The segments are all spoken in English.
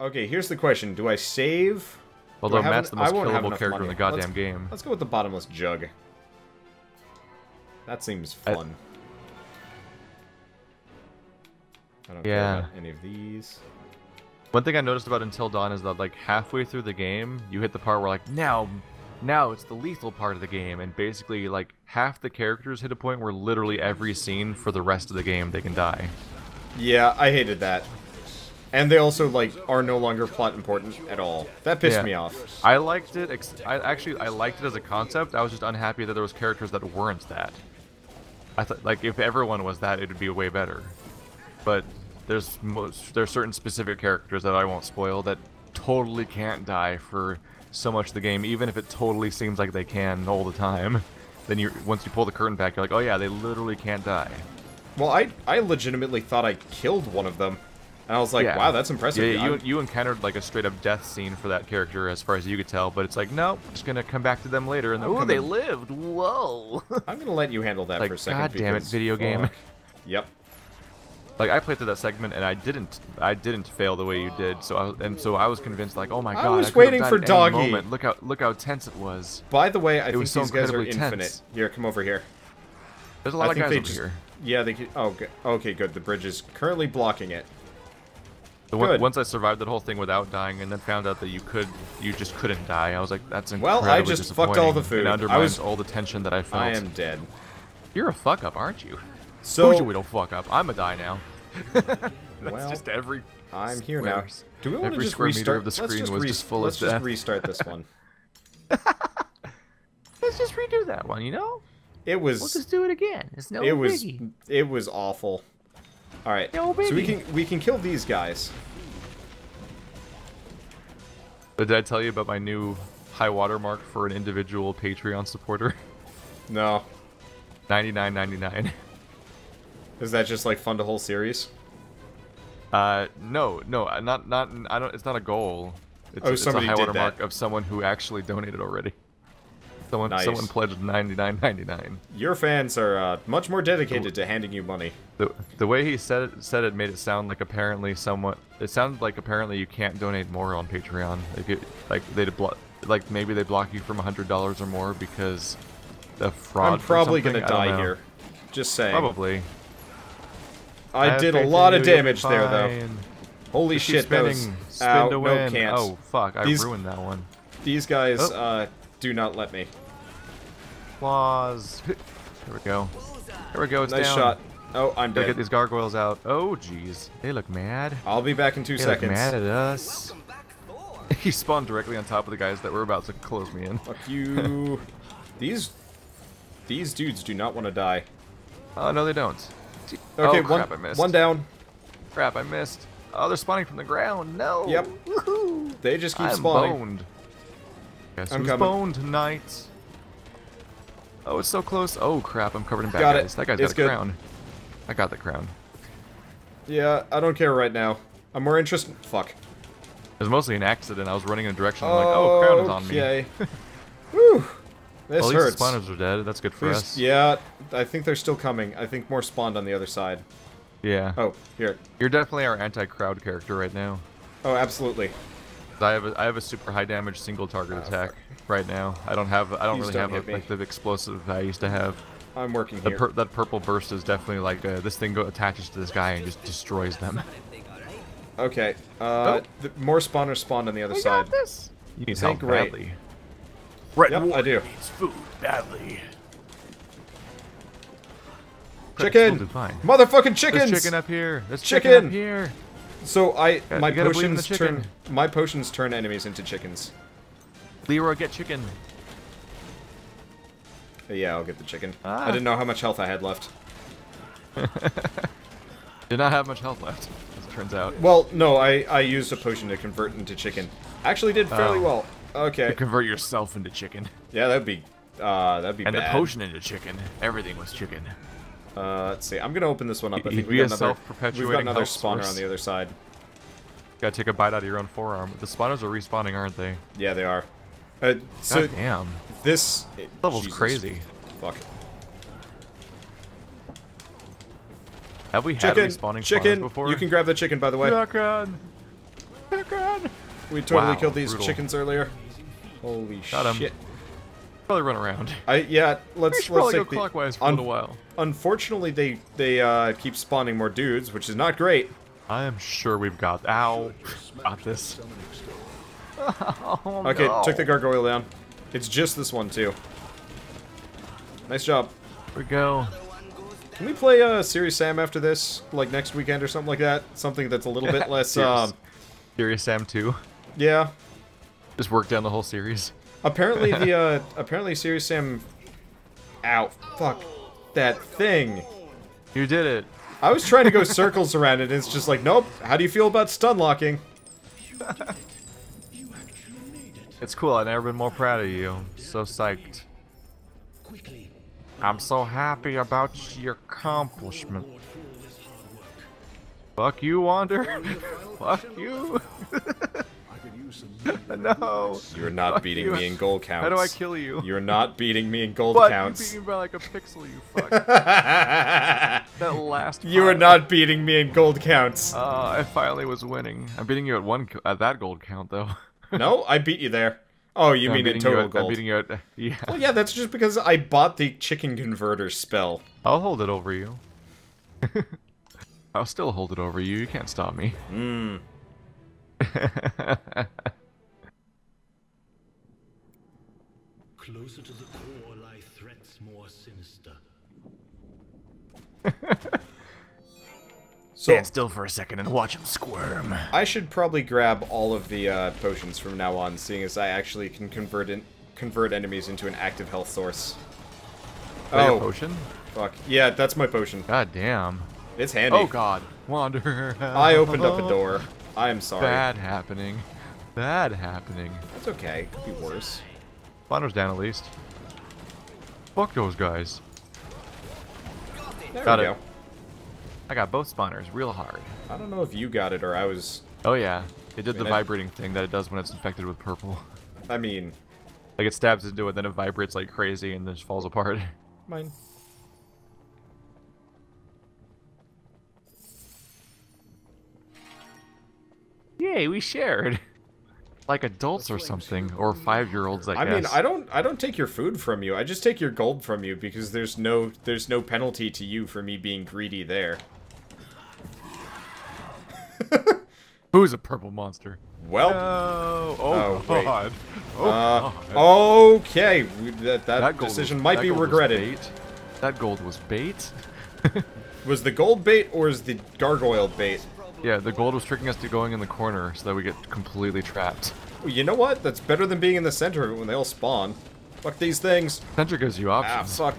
Okay, here's the question. Do I save? Although Matt's the most killable character money. in the goddamn game. Let's go with the bottomless jug. That seems fun. I don't care about any of these. One thing I noticed about Until Dawn is that, like, halfway through the game, you hit the part where, like, now it's the lethal part of the game, and basically, like, half the characters hit a point where literally every scene for the rest of the game they can die. Yeah, I hated that. And they also, like, are no longer plot important at all. That pissed me off. I liked it. I liked it as a concept. I was just unhappy that there was characters that weren't that. I thought, like, if everyone was that, it would be way better. But there's certain specific characters that I won't spoil that totally can't die for so much of the game, even if it totally seems like they can all the time. Then once you pull the curtain back, you're like, oh yeah, they literally can't die. Well, I legitimately thought I killed one of them. And I was like, wow, that's impressive. Yeah, you encountered like a straight-up death scene for that character as far as you could tell, but it's like, no, just gonna come back to them later, and oh, they lived, whoa! I'm gonna let you handle that for a second. God damn it, video game. Yep. Like, I played through that segment, and I didn't fail the way you did, so I was convinced, like, oh my god, I was waiting for Doggy. Look how tense it was. By the way, I think these guys are infinite. Here, come over here. There's a lot of guys over here. Yeah, they could. Oh, okay, good. The bridge is currently blocking it. Once I survived that whole thing without dying, and then found out that you just couldn't die, I was like, that's incredibly Well, I just fucked all the food. It undermines all the tension that I felt. I am dead. You're a fuck up, aren't you? So we don't fuck up. I'm a die now. That's just every. I'm here now. Do we want to just square restart? meter of the screen was just full of death. Let's just restart this one. Let's just redo that one. You know. It was. We'll just do it again. It's no biggie. It was awful. All right. No biggie. So we can kill these guys. Did I tell you about my new high watermark for an individual Patreon supporter? No. $99.99. Is that just like fund a whole series? No, not. I don't. It's not a goal. It's a high watermark of someone who actually donated already. Someone pledged $99.99. Your fans are much more dedicated to handing you money. The way he said it made it sound like apparently It sounded like apparently you can't donate more on Patreon. Like maybe they block you from $100 or more because the fraud. I'm probably gonna die here. Just saying. Probably. I did a lot of damage there, though. Holy shit, that was... Spin to win. No, can't. Oh, fuck, I ruined that one. These guys, do not let me. Applause. Here we go. Here we go, it's nice down. Shot. Oh, I'm dead. Get these gargoyles out. Oh, jeez. They look mad. I'll be back in 2 seconds. They look mad at us. He spawned directly on top of the guys that were about to close me in. Fuck you. These dudes do not want to die. Oh, no, they don't. Okay, oh, crap, I missed. One down. Crap, I missed. Oh, they're spawning from the ground. No. Yep. They just keep spawning. Boned. Guess I'm who's coming. boned tonight? Oh, it's so close. Oh, crap, I'm covered in bad guys. That guy's got a crown. I got the crown. Yeah, I don't care right now. I'm more interested... Fuck. It was mostly an accident. I was running in a direction. I'm like, oh, crown is on me. Okay. Whew. This well, at hurts. least the spawners are dead. That's good for us. Yeah, I think they're still coming. I think more spawned on the other side. Yeah. Oh, here. You're definitely our anti-crowd character right now. Oh, absolutely. I have a super high damage single target attack right now. I don't really have like the explosive I used to have. I'm working here. That purple burst is definitely like this thing attaches to this guy and just destroys them. Okay. More spawners spawned on the other side. Got this. You need help badly. Right. Yep, I do. Needs food badly. Chicken! Motherfucking chickens! There's chicken up here. There's chicken up here. So my potions turn enemies into chickens. Leroy, get chicken. Yeah, I'll get the chicken. I didn't know how much health I had left. Did not have much health left, as it turns out. Well, no, I used a potion to convert into chicken. Actually did fairly well. Okay. To convert yourself into chicken. Yeah, that'd be bad. And the potion into chicken. Everything was chicken. Let's see. I'm gonna open this one up. I think we've got another spawner on the other side. Gotta take a bite out of your own forearm. The spawners are respawning, aren't they? Yeah, they are. So God damn. This level's crazy. Fuck. Have we had respawning spawners before? You can grab the chicken, by the way. Chicken. chicken! We totally Wow, killed these brutal. chickens earlier. Holy Got 'em. shit. Probably run around. Yeah, We let's should probably go take the... clockwise for a little while. Unfortunately, they keep spawning more dudes, which is not great. I am sure we've got... Ow. Got this. Oh, Okay, no. took the gargoyle down. It's just this one, too. Nice job. Here we go. Can we play Serious Sam after this? Like next weekend or something like that? Something that's a little bit less, Serious Sam 2. Yeah. Just work down the whole series. Apparently apparently Serious Sam... Ow. Fuck. That thing. You did it. I was trying to go circles around it, and it's just like, nope. How do you feel about stun locking? It's cool. I've never been more proud of you. So psyched. I'm so happy about your accomplishment. Fuck you, Wander. Fuck you. No. You're not Fuck beating you. me in gold counts. How do I kill you? You're not beating me in gold But counts. you beat me by like a pixel, you fuck. That last You are pile. not beating me in gold counts. I finally was winning. I'm beating you at that gold count, though. No, I beat you there. Oh, you No, mean I'm in beating you total at- gold. I'm beating you at... Yeah. Well, yeah, that's just because I bought the chicken converter spell. I'll hold it over you. I'll still hold it over you. You can't stop me. Mmm. Closer to the core lie threats more sinister. So, Stand still for a second and watch him squirm. I should probably grab all of the potions from now on, seeing as I actually can convert enemies into an active health source. Oh, potion? Fuck. Yeah, that's my potion. God damn. It's handy. Oh god. Wander. I opened up a door. I am sorry. Bad happening. Bad happening. That's okay. Could be worse. Wander's down at least. Fuck those guys. There Got we it. go. I got both spawners real hard. I don't know if you got it or I was... Oh yeah. It did the mean, vibrating thing that it does when it's infected with purple. I mean... Like it stabs into it, then it vibrates like crazy and then just falls apart. Mine. Yay, we shared. Like adults or something, or 5-year-olds, I guess. I mean, I don't take your food from you. I just take your gold from you because there's no penalty to you for me being greedy there. Who's a purple monster? Well, No. Oh, wait. god. God. Okay, that gold decision was- might that be gold was regretted. bait. That gold was bait. Was the gold bait or is the gargoyle bait? Yeah, the gold was tricking us to going in the corner so that we get completely trapped. You know what? That's better than being in the center of it when they all spawn. Fuck these things. Center gives you Ah, options. fuck.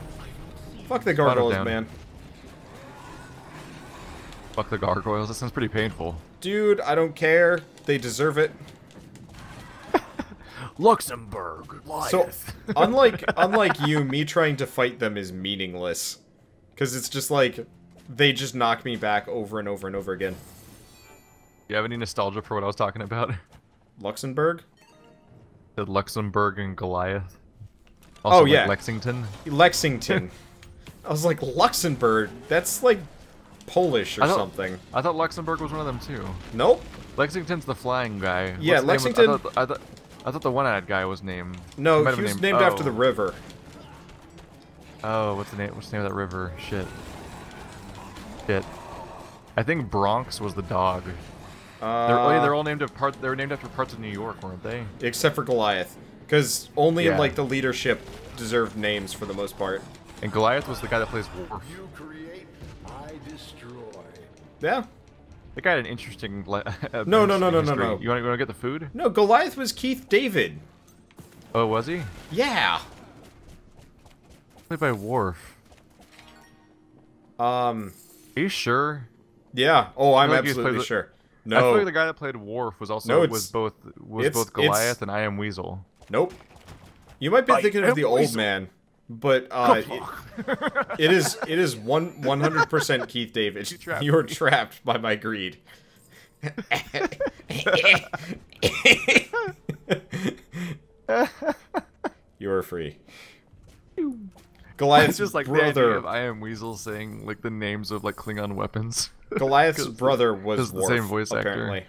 Fuck the gargoyles, down. man. Fuck the gargoyles. That sounds pretty painful. Dude, I don't care. They deserve it. Luxembourg. So, unlike you, me trying to fight them is meaningless. Because it's just like, they just knock me back over and over and over again. You have any nostalgia for what I was talking about? Luxembourg? The Luxembourg and Goliath. Also, Oh, yeah. Lexington. Lexington. I was like, Luxembourg? That's like Polish or something. I thought Luxembourg was one of them too. Nope. Lexington's the flying guy. Yeah, What's the name Lexington- of- I thought the one-eyed guy was named. No, might have he was named- named after the oh. river. Oh, what's the name? What's the name of that river? Shit. Shit. I think Bronx was the dog. They're all named after They were named after parts of New York, weren't they? Except for Goliath. Because only, Yeah. like, the leadership deserved names for the most part. And Goliath was the guy that plays Worf. You create, I destroy. Yeah. The guy had an interesting. No. history. No. You want to get the food? No, Goliath was Keith David. Oh, was he? Yeah. Played by Worf. Um, Are you sure? yeah. Oh, I'm feel like he was absolutely played- sure. I feel No. like the guy that played Worf was also No, it's- was both it's- Goliath and I Am Weasel. Nope. You might be I thinking of am the old Weasel. man, but it is 100% Keith David. trapped You're trapped by my greed. You are free. Goliath's It's just like the idea brother. of I Am Weasel saying like the names of like Klingon weapons. Goliath's 'Cause brother was it's the Worf, same voice actor. apparently.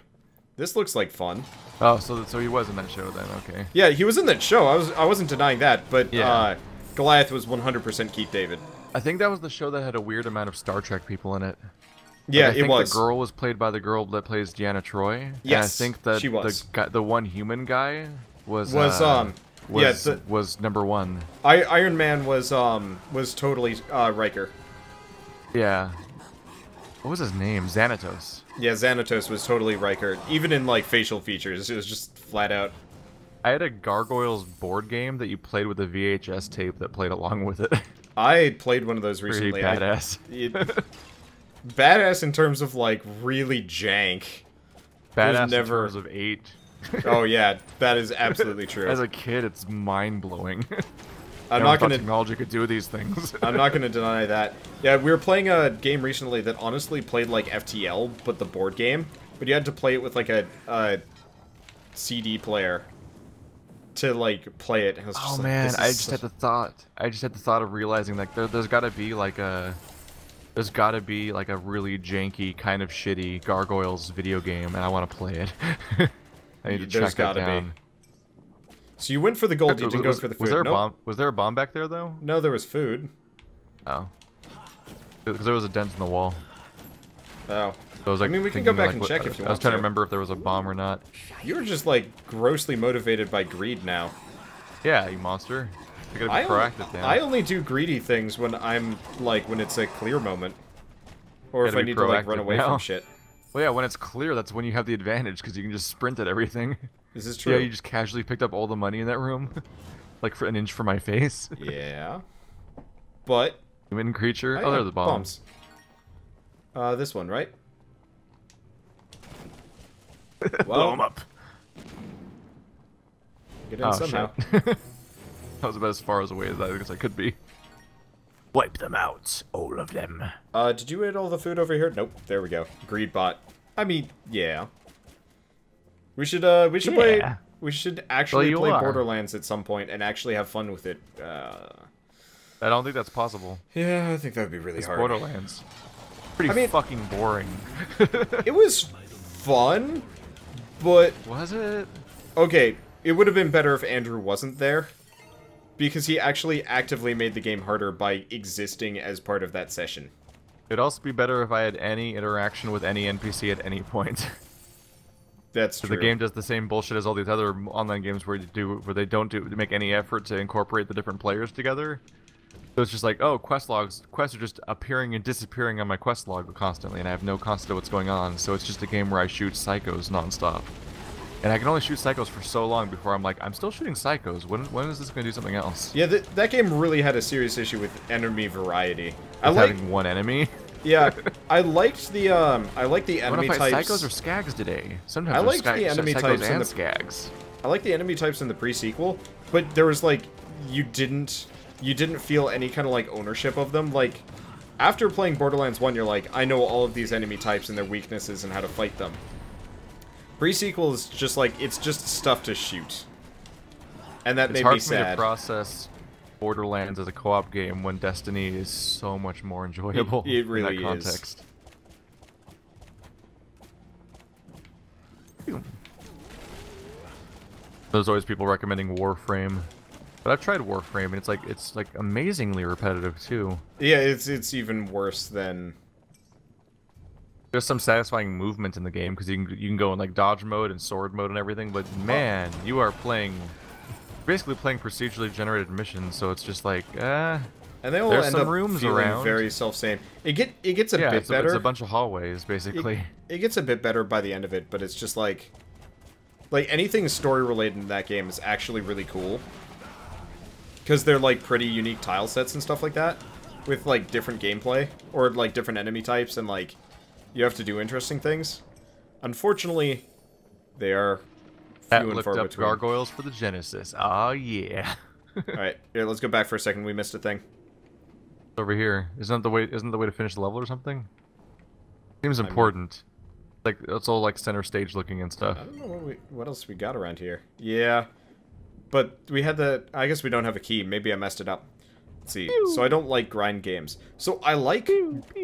This looks like fun. Oh, so he was in that show then, okay. Yeah, he was in that show. I wasn't denying that, but Yeah. Goliath was 100% Keith David. I think that was the show that had a weird amount of Star Trek people in it. Yeah, like, I think it was. the girl was played by the girl that plays Deanna Troy. Yes, and I think that she was. the one human guy was number one. Iron Man was totally Riker. Yeah. What was his name? Xanatos. Yeah, Xanatos was totally Riker. Even in like facial features, it was just flat out. I had a Gargoyles board game that you played with a VHS tape that played along with it. I played one of those recently. Pretty badass. Badass in terms of like really jank. Badass in terms of 8. Oh yeah, that is absolutely true. As a kid, it's mind-blowing. I'm not gonna. Technology could do these things. I'm not gonna deny that. Yeah, we were playing a game recently that honestly played like FTL, but the board game. But you had to play it with like a CD player to like play it. And I was just man, I just had the thought of realizing like there's got to be like a really janky kind of shitty Gargoyles video game, and I want to play it. I need to track that down. So you went for the gold, you didn't go for the food. Was there a bomb back there, though? No, there was food. Oh. Because there was a dent in the wall. Oh. So I was like, I mean, we can go back and check if you want to. I was trying to remember if there was a bomb or not. You're just, like, grossly motivated by greed now. Yeah, you monster. You gotta be proactive, man. I only do greedy things when I'm, like, when it's a clear moment. Or if I need to, like, run away from shit. Well, yeah, when it's clear, that's when you have the advantage, because you can just sprint at everything. This is true. Yeah, you just casually picked up all the money in that room. Like, for an inch from my face. Yeah. But... Human creature? Oh, they're the bombs. This one, right? Blow them up. Get in somehow. That was about as far away as I could be. Wipe them out, all of them. Did you eat all the food over here? Nope. There we go. Greed bot. I mean, yeah. We should play. We should actually play Borderlands at some point and actually have fun with it. I don't think that's possible. Yeah, I think that would be really hard. Borderlands. Pretty fucking boring. It was fun, but... Was it? Okay, it would have been better if Andrew wasn't there. Because he actually actively made the game harder by existing as part of that session. It'd also be better if I had any interaction with any NPC at any point. That's true. The game does the same bullshit as all these other online games where they don't make any effort to incorporate the different players together. So it's just like, oh, quest logs. Quests are just appearing and disappearing on my quest log constantly, and I have no concept of what's going on. So it's just a game where I shoot psychos nonstop. And I can only shoot psychos for so long before I'm like, I'm still shooting psychos. When is this going to do something else? Yeah, that game really had a serious issue with enemy variety. Having one enemy. Yeah, I liked the enemy types. Psychos or skags today. Sometimes I liked the enemy types and skags. I like the enemy types in the pre-sequel, but there was like you didn't feel any kind of like ownership of them. Like after playing Borderlands 1, you're like, I know all of these enemy types and their weaknesses and how to fight them. Pre-sequel is just like, it's just stuff to shoot. And that made me sad. It's hard for me to process Borderlands as a co-op game when Destiny is so much more enjoyable it really in that context. There's always people recommending Warframe. But I've tried Warframe and it's like amazingly repetitive too. Yeah, it's even worse than... There's some satisfying movement in the game because you can go in like dodge mode and sword mode and everything, but man, you are basically playing procedurally generated missions, so it's just like, and they all there's end some up rooms feeling around. very self-same. It gets a bit better. It's a bunch of hallways basically. It gets a bit better by the end of it, but it's just like anything story related in that game is actually really cool because they're like pretty unique tile sets and stuff like that with like different gameplay or like different enemy types and like. You have to do interesting things. Unfortunately, they are few and far between. Gargoyles for the Genesis. Oh yeah. Alright, here, let's go back for a second. We missed a thing. Over here. Isn't the way to finish the level or something? Seems important. Like it's all like center stage looking and stuff. I don't know what else we got around here. Yeah. But we had I guess we don't have a key. Maybe I messed it up. Let's see. So I don't like grind games. So I like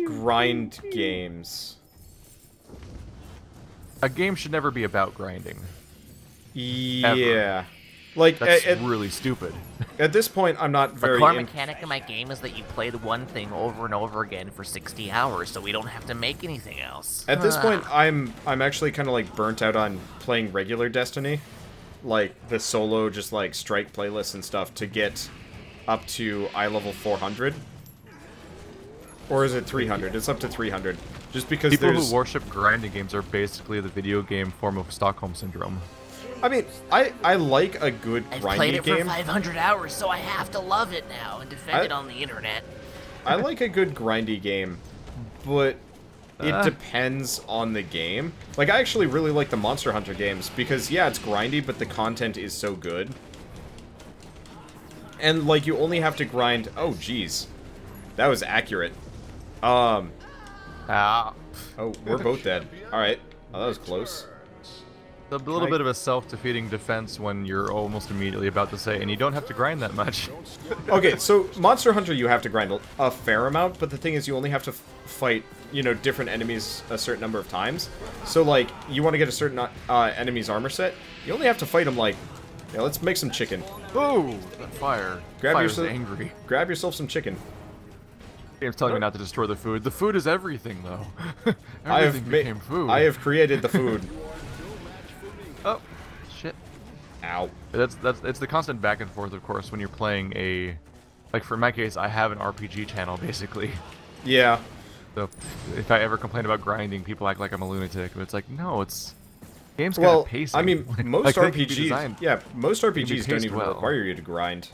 grind games. A game should never be about grinding. Yeah. Like, That's really stupid. At this point, I'm not The very... core mechanic in my game is that you play the one thing over and over again for 60 hours, so we don't have to make anything else. At this point, I'm actually kind of, like, burnt out on playing regular Destiny. Like, the solo, just, like, strike playlists and stuff to get up to eye level 400. Or is it 300? It's up to 300. Just because People there's... who worship grinding games are basically the video game form of Stockholm Syndrome. I mean, I like a good I've grindy played it for game. 500 hours, so I have to love it now and defend it on the internet. I like a good grindy game, but it depends on the game. Like, I actually really like the Monster Hunter games because, yeah, it's grindy, but the content is so good. And, like, you only have to grind... Oh, jeez. That was accurate. Ah. Oh, we're both dead. Alright. Oh, that was close. A little bit of a self-defeating defense when you're almost immediately about to say, and you don't have to grind that much. Okay, so Monster Hunter you have to grind a fair amount, but the thing is you only have to fight, you know, different enemies a certain number of times. So, like, you want to get a certain enemy's armor set, you only have to fight them, like, yeah, let's make some chicken. Ooh, that fire. Fire's angry. Grab yourself some chicken. Game's telling me not to destroy the food. The food is everything, though. Everything became food. I have created the food. Oh, shit. Ow. It's the constant back and forth, of course, when you're playing a... Like, for my case, I have an RPG channel, basically. Yeah. So, if I ever complain about grinding, people act like I'm a lunatic. But it's like, no, it's... Game's got a pacing. I mean, most like, RPGs... Yeah, most RPGs don't even require you to grind.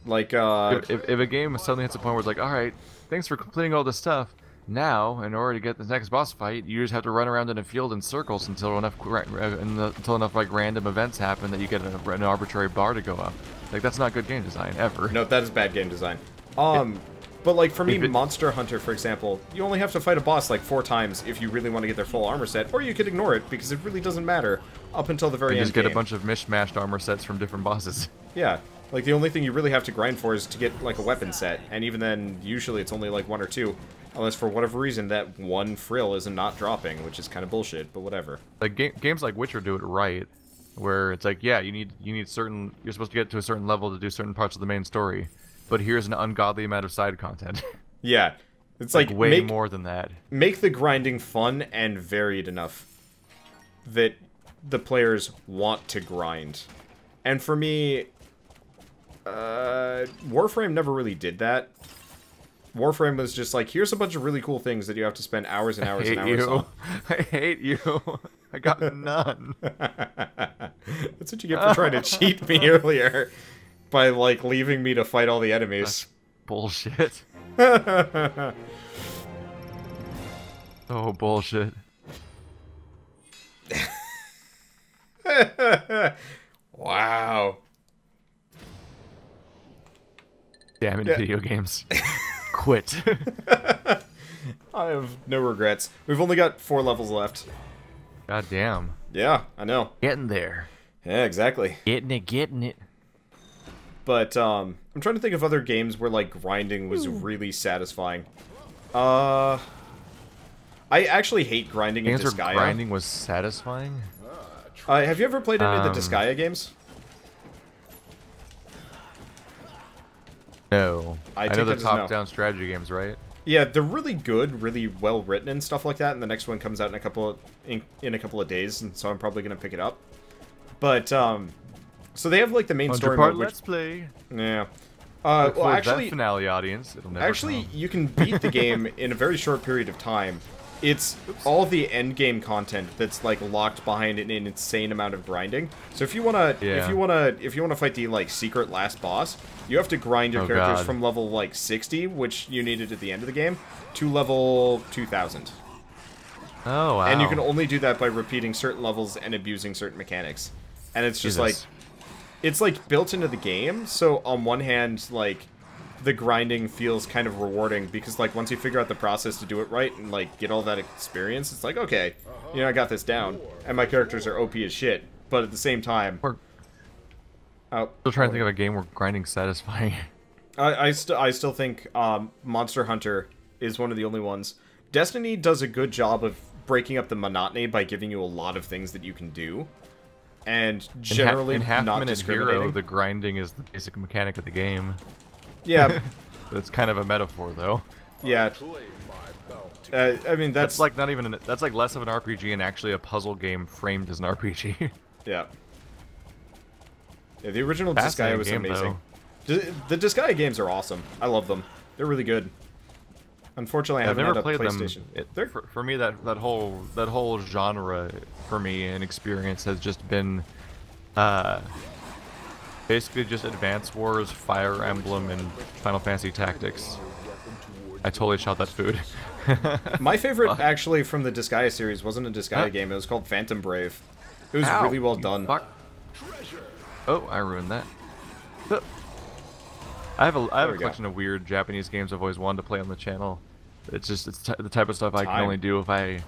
Like, If a game suddenly hits a point where it's like, alright, thanks for completing all this stuff, now, in order to get the next boss fight, you just have to run around in a field in circles until enough like random events happen that you get an arbitrary bar to go up. Like, that's not good game design, ever. No, that is bad game design. But like for me, Monster Hunter, for example, you only have to fight a boss like 4 times if you really want to get their full armor set, or you could ignore it because it really doesn't matter up until the very end. You just get a bunch of mishmashed armor sets from different bosses. Yeah, like the only thing you really have to grind for is to get like a weapon set, and even then, usually it's only like 1 or 2, unless for whatever reason that one frill is not dropping, which is kind of bullshit. But whatever. Like games like Witcher do it right, where it's like, yeah, you need certain, you're supposed to get to a certain level to do certain parts of the main story. But here's an ungodly amount of side content. Yeah. It's like way more than that. Make the grinding fun and varied enough that the players want to grind. And for me, Warframe never really did that. Warframe was just like, here's a bunch of really cool things that you have to spend hours and hours and hours on. I hate you. I got none. That's what you get for trying to cheat me earlier. By, like, leaving me to fight all the enemies. That's bullshit. Oh, bullshit. Wow. Damn it, video games. Quit. I have no regrets. We've only got 4 levels left. God damn. Yeah, I know. Getting there. Yeah, exactly. Getting it. But, I'm trying to think of other games where, like, grinding was really satisfying. I actually hate grinding in Games Disgaea. where grinding was satisfying? Have you ever played any of the Disgaea games? No. I know the no. top-down strategy games, right? Yeah, they're really good, really well written and stuff like that, and the next one comes out in a couple of days, and so I'm probably gonna pick it up. But, so they have, like, the main story mode, which... Let's play. Yeah. Well, actually... that finale audience. It'll never come. You can beat the game in a very short period of time. It's all the end game content that's, like, locked behind an insane amount of grinding. So if you wanna... Yeah. If you wanna fight the, like, secret last boss, you have to grind your characters from level, like, 60, which you needed at the end of the game, to level 2000. Oh, wow. And you can only do that by repeating certain levels and abusing certain mechanics. And it's just, like... It's, like, built into the game, so on one hand, like, the grinding feels kind of rewarding, because, like, once you figure out the process to do it right and, like, get all that experience, it's like, okay, you know, I got this down, and my characters are OP as shit, but at the same time... Still trying to think of a game where grinding's satisfying. I still think Monster Hunter is one of the only ones. Destiny does a good job of breaking up the monotony by giving you a lot of things that you can do, and generally in not discriminating. Hero, the grinding is the basic mechanic of the game. Yeah, That's kind of a metaphor, though. yeah. I mean, That's like not even that's like less of an RPG and actually a puzzle game framed as an RPG. yeah. Yeah, the original Disgaea was game, amazing. The Disgaea games are awesome. I love them. They're really good. Unfortunately, I I've haven't never had a played PlayStation. them. For me, that whole genre for me and experience has just been basically just Advance Wars, Fire Emblem, and Final Fantasy Tactics. I totally shot that food. My favorite, actually, from the Disgaea series wasn't a Disgaea game. It was called Phantom Brave. It was really well done. Fuck. Oh, I ruined that. I have a collection of weird Japanese games I've always wanted to play on the channel. It's just the type of stuff I can only do if I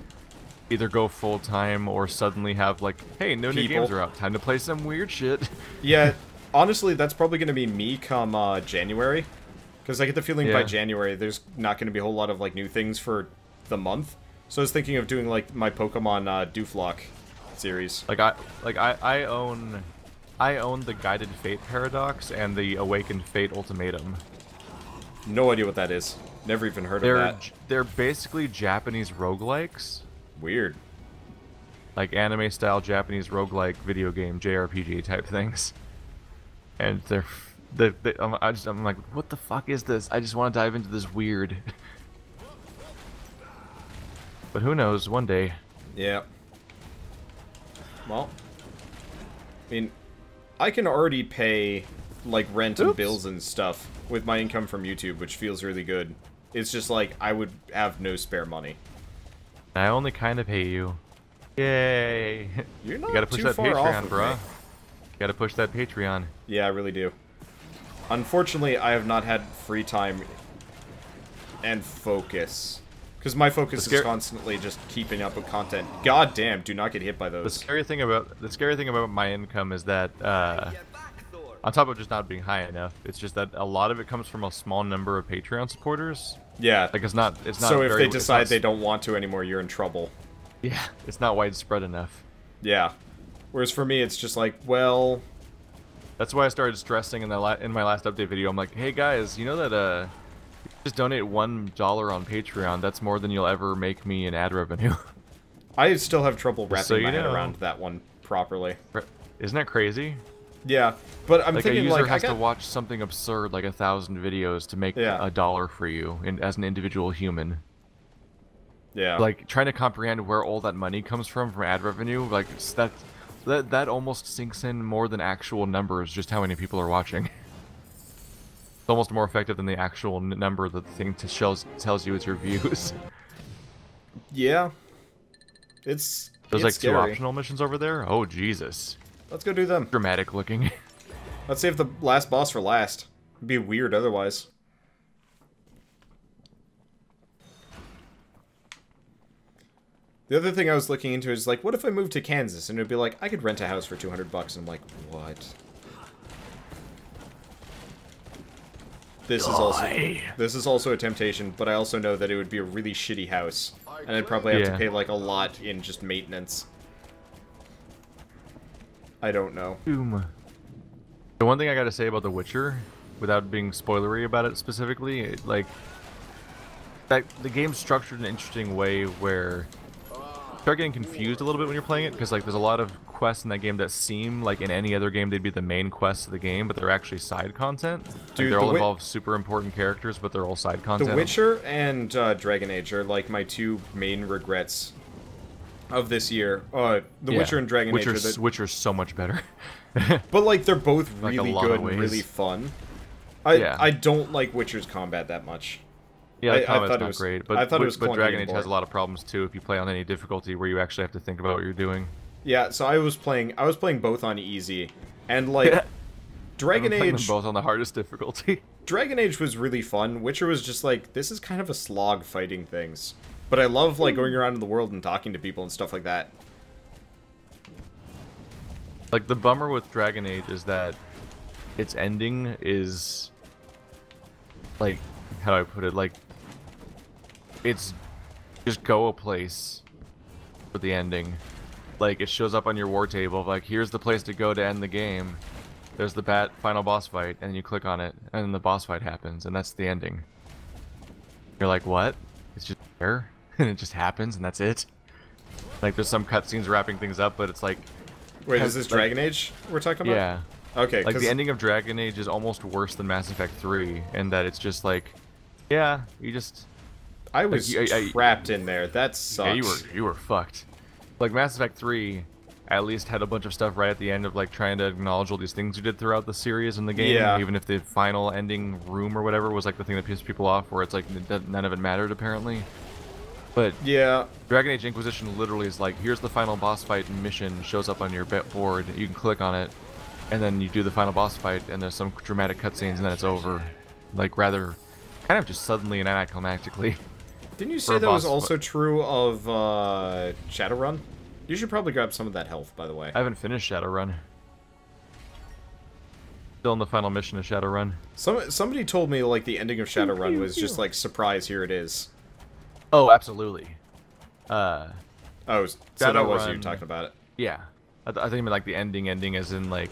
either go full time or suddenly have like, hey, no new games are out. Time to play some weird shit. Yeah, honestly, that's probably going to be me come January. Because I get the feeling by January there's not going to be a whole lot of like new things for the month. So I was thinking of doing like my Pokemon Dewflock series. I own the Guided Fate Paradox and the Awakened Fate Ultimatum. No idea what that is. Never even heard of that. They're basically Japanese roguelikes. Weird. Like anime-style Japanese roguelike video game JRPG type things. And I'm like, what the fuck is this? I just want to dive into this weird. But who knows? One day. Yeah. Well, I mean, I can already pay like rent and bills and stuff with my income from YouTube, which feels really good. It's just like I would have no spare money. I only kind of pay you. Yay! You're not you gotta push too that far off Patreon, of bro. me. You gotta push that Patreon. Yeah, I really do. Unfortunately, I have not had free time and focus. Because my focus is constantly just keeping up with content. God damn, do not get hit by those. The scary thing about my income is that on top of just not being high enough, it's just that a lot of it comes from a small number of Patreon supporters. Yeah. Like it's not so if they decide they don't want to anymore, you're in trouble. Yeah, it's not widespread enough. Yeah. Whereas for me, it's just like, well... That's why I started stressing in my last update video. I'm like, hey guys, you know that just donate $1 on Patreon. That's more than you'll ever make me in ad revenue. I still have trouble wrapping my head know. around that one properly. Isn't that crarazy? Yeah, but I'm like thinking a user like has to watch something absurd like 1,000 videos to make $1 for you as an individual human. Yeah. Like trying to comprehend where all that money comes from ad revenue, like that almost sinks in more than actual numbers. Just how many people are watching. It's almost more effective than the actual number that the thing tells you it's your views. Yeah. It's There's like scary. 2 optional missions over there. Oh Jesus. Let's go do them. Dramatic looking. Let's save the last boss for last. It'd be weird otherwise. The other thing I was looking into is like, what if I moved to Kansas and it'd be like, I could rent a house for $200 and I'm like, what? This is also a temptation, but I also know that it would be a really shitty house. And I'd probably have to pay like a lot in just maintenance. I don't know. The one thing I gotta say about The Witcher, without being spoilery about it specifically, like that the game's structured in an interesting way where you start getting confused a little bit when you're playing it, because like there's a lot of quests in that game that seem like in any other game they'd be the main quests of the game, but they're actually side content. Dude, like, they all involve super important characters, but they're all side content. The Witcher and Dragon Age are like my 2 main regrets of this year. The Witcher and Dragon Age are the... Witcher's so much better. But like they're both really like good and really fun. I don't like Witcher's combat that much. Yeah, the I thought combat's it not was great, but I thought it was Dragon Age boring. has a lot of problems too if you play on any difficulty where you actually have to think about what you're doing. Yeah, so I was playing both on easy, and like Dragon Age both on the hardest difficulty. Dragon Age was really fun. Witcher was just like, this is kind of a slog fighting things. But I love like going around in the world and talking to people and stuff like that. Like the bummer with Dragon Age is that its ending is like, how do I put it? Like it's just go a place with the ending. Like, it shows up on your war table, like, here's the place to go to end the game. There's the final boss fight, and you click on it, and then the boss fight happens, and that's the ending. You're like, what? It's just there, and it just happens, and that's it? Like, there's some cutscenes wrapping things up, but it's like... Wait, is this Dragon Age we're talking about? Yeah. Okay, like, the ending of Dragon Age is almost worse than Mass Effect 3, in that it's just like, yeah, you just... I was trapped in there. That sucks. Yeah, you were fucked. Like, Mass Effect 3 at least had a bunch of stuff right at the end of, like, trying to acknowledge all these things you did throughout the series and the game. Yeah. Even if the final ending room or whatever was, like, the thing that pissed people off, where it's like, none of it mattered, apparently. But yeah, Dragon Age Inquisition literally is like, here's the final boss fight mission, shows up on your board, you can click on it, and then you do the final boss fight, and there's some dramatic cutscenes, and then it's over. Like, rather, kind of just suddenly and anticlimactically. Didn't you say that was also true of Shadowrun? You should probably grab some of that health, by the way. I haven't finished Shadowrun. Still in the final mission of Shadowrun. Somebody told me, like, the ending of Shadowrun was just like, surprise, here it is. Oh, absolutely. Oh, so that was you talking about it. Yeah. I think I mean, like, the ending as in, like,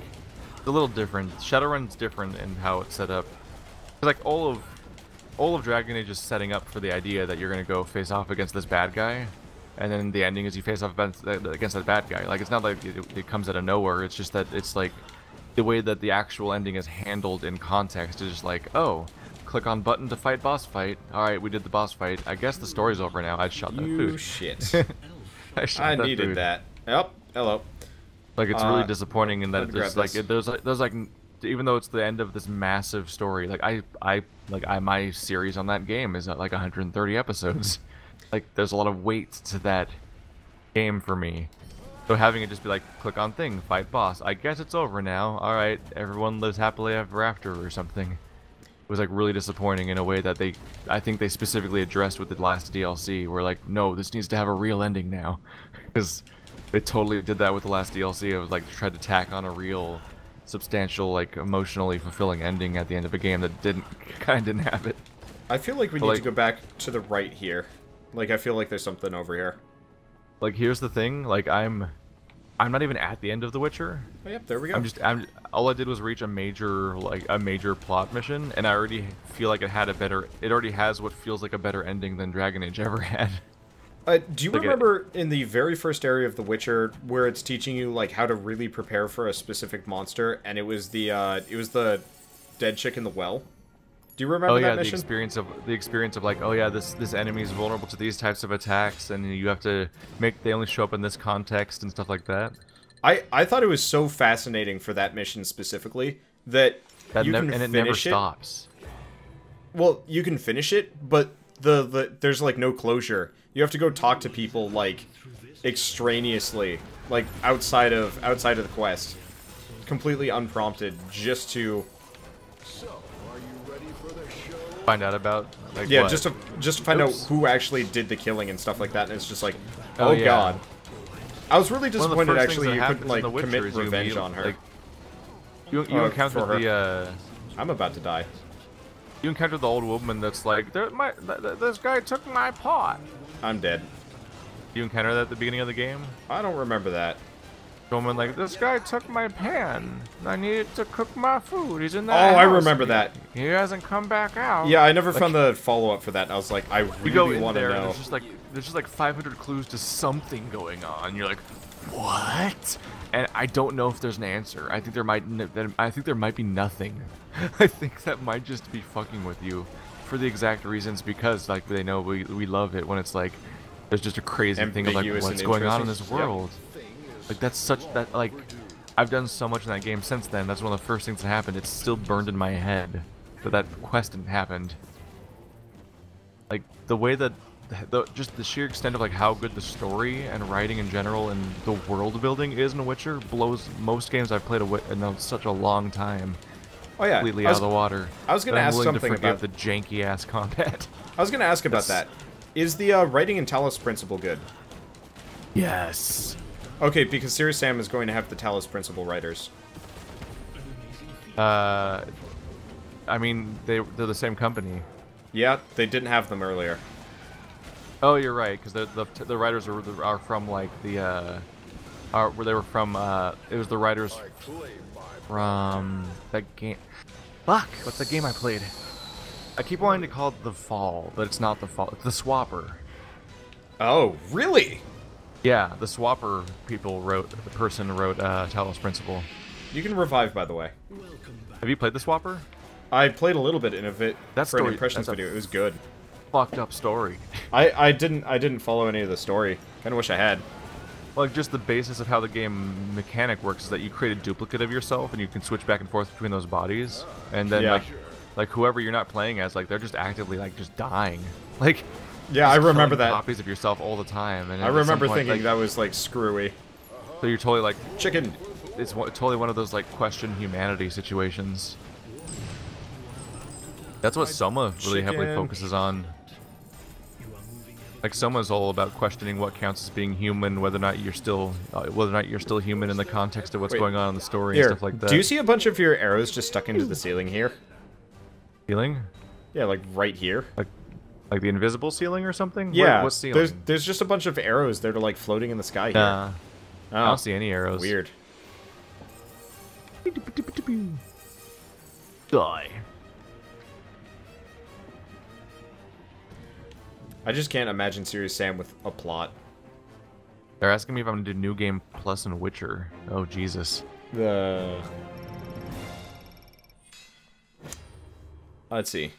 it's a little different. Shadowrun's different in how it's set up. Like, all of Dragon Age is setting up for the idea that you're gonna go face off against this bad guy, and then the ending is you face off against that bad guy. Like, it's not like it comes out of nowhere. It's just that it's like the way that the actual ending is handled in context is just like, oh, click on button to fight boss fight. All right, we did the boss fight. I guess the story's over now. I shot that food. Shit. I needed food. that. Yep. Hello. Like, it's really disappointing in that there's like there's like even though it's the end of this massive story, like my series on that game is at like 130 episodes. Like, there's a lot of weight to that game for me. So having it just be like, click on thing, fight boss. I guess it's over now. All right, everyone lives happily ever after or something. It was like really disappointing in a way that I think they specifically addressed with the last DLC. Where like, no, this needs to have a real ending now, because they totally did that with the last DLC. It was like tried to tack on a real, substantial, like emotionally fulfilling ending at the end of a game that kind of didn't have it. I feel like we need to go back to the right here. Like, I feel like there's something over here. Like, here's the thing. Like, I'm not even at the end of The Witcher. Oh, yep, there we go. All I did was reach a major plot mission, and I already feel like it already has what feels like a better ending than Dragon Age ever had. Do you remember in the very first area of The Witcher where it's teaching you, like, how to really prepare for a specific monster, and it was the dead chick in the well? Do you remember that mission? The experience of like, oh yeah, this enemy is vulnerable to these types of attacks, and you have to they only show up in this context and stuff like that. I thought it was so fascinating for that mission specifically that you can finish it. And it never stops. Well, you can finish it, but there's like no closure. You have to go talk to people like extraneously, like outside of the quest, completely unprompted, just to find out about, like, yeah, what? just to find out who actually did the killing and stuff like that. And it's just like, oh yeah. God. I was really disappointed actually you couldn't like commit revenge on her. Like, you encountered I'm about to die. You encountered the old woman that's like, this guy took my pot. I'm dead. You encounter that at the beginning of the game? I don't remember that. Woman like, this guy took my pan. I needed to cook my food. He's in the house. I remember that. He hasn't come back out. Yeah, I never found the follow-up for that. I was like, I really want to know. There's just like 500 clues to something going on. You're like, what? And I don't know if there's an answer. I think there might be nothing. I think that might just be fucking with you for the exact reasons, because like they know we love it when it's like there's just a crazy thing of like what's going on in this world. Yep. Like, like, I've done so much in that game since then. That's one of the first things that happened. It's still burned in my head that quest didn't happen. Like, the way that, just the sheer extent of, like, how good the story and writing in general and the world building is in Witcher blows most games I've played in such a long time completely out of the water. I was going to ask something about the janky-ass combat. I was going to ask about that. Is the writing in Talos Principle good? Yes. Okay, because Serious Sam is going to have the Talos Principle writers. I mean, they're the same company. Yeah, they didn't have them earlier. Oh, you're right, because the writers are from like the where they were from. It was the writers from that game. Fuck, what's the game I played? I keep wanting to call it The Fall, but it's not The Fall. It's The Swapper. Oh, really? Yeah, the Swapper person wrote Talos Principle. You can revive, by the way. Have you played the Swapper? I played a little bit in it That for an story- impressions that's a- video. It was good. Fucked up story. I didn't follow any of the story. Kind of wish I had. Like, just the basis of how the game mechanic works is that you create a duplicate of yourself, and you can switch back and forth between those bodies. And then, Yeah. like whoever you're not playing as, like, they're just actively, like, just dying. Like, Yeah, I just remember killing that. copies of yourself all the time. And I at some remember point, thinking like, that was like screwy. So you're totally like, Chicken. it's totally one of those, like, question humanity situations. That's what Soma really heavily Chicken. focuses on. Like, Soma's all about questioning what counts as being human, whether or not you're still human in the context of what's Wait, going on in the story Here, and stuff like that. do you see a bunch of your arrows just stuck into the ceiling here? Ceiling? Yeah, like right here. Like the invisible ceiling or something? Yeah, What ceiling? there's just a bunch of arrows that are like floating in the sky here. Nah, Oh, I don't see any arrows. weird. Die. I just can't imagine Serious Sam with a plot. They're asking me if I'm gonna do New Game Plus and Witcher. Oh, Jesus. Let's see.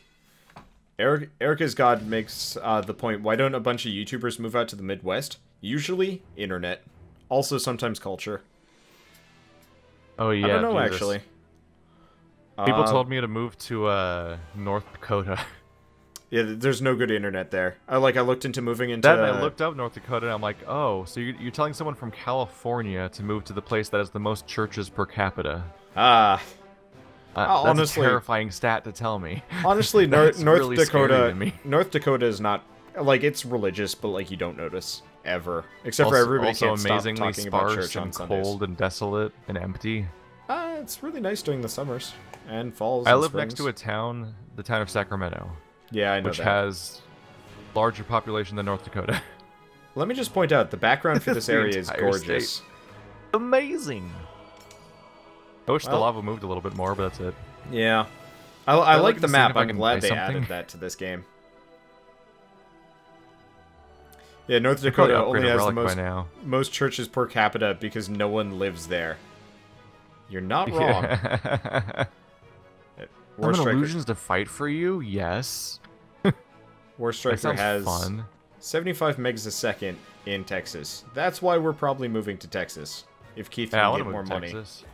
Erica's God makes the point, why don't a bunch of YouTubers move out to the Midwest? Usually, internet. Also, sometimes culture. Oh, yeah. I don't know, Jesus. actually. People told me to move to North Dakota. Yeah, there's no good internet there. I looked into moving into... Then I looked up North Dakota, and I'm like, oh, so you're telling someone from California to move to the place that has the most churches per capita. Ah. That's honestly, a terrifying stat to tell me. honestly, That's North really scary Dakota... to me. North Dakota is not... Like, it's religious, but, like, you don't notice. Ever. Except for everybody also can't stop amazingly talking about sparse church on and Sundays. cold and desolate and empty. It's really nice during the summers. And falls I and live next springs. to the town of Sacramento, Yeah, I know which that. has larger population than North Dakota. Let me just point out, the background for this The area is entire gorgeous. state. Amazing. I wish the Well- lava moved a little bit more, but that's it. Yeah. I like looking the to see map. if I I'm can glad buy they added something. that to this game. Yeah, North I'll probably Dakota upgrade only a has the relic by now. most churches per capita because no one lives there. You're not wrong. Yeah. War Summon Striker, illusions to fight for you? Yes. War That Striker sounds has fun. 75 megs a second in Texas. That's why we're probably moving to Texas. If Keith Yeah, I can want get to more move to money. Texas.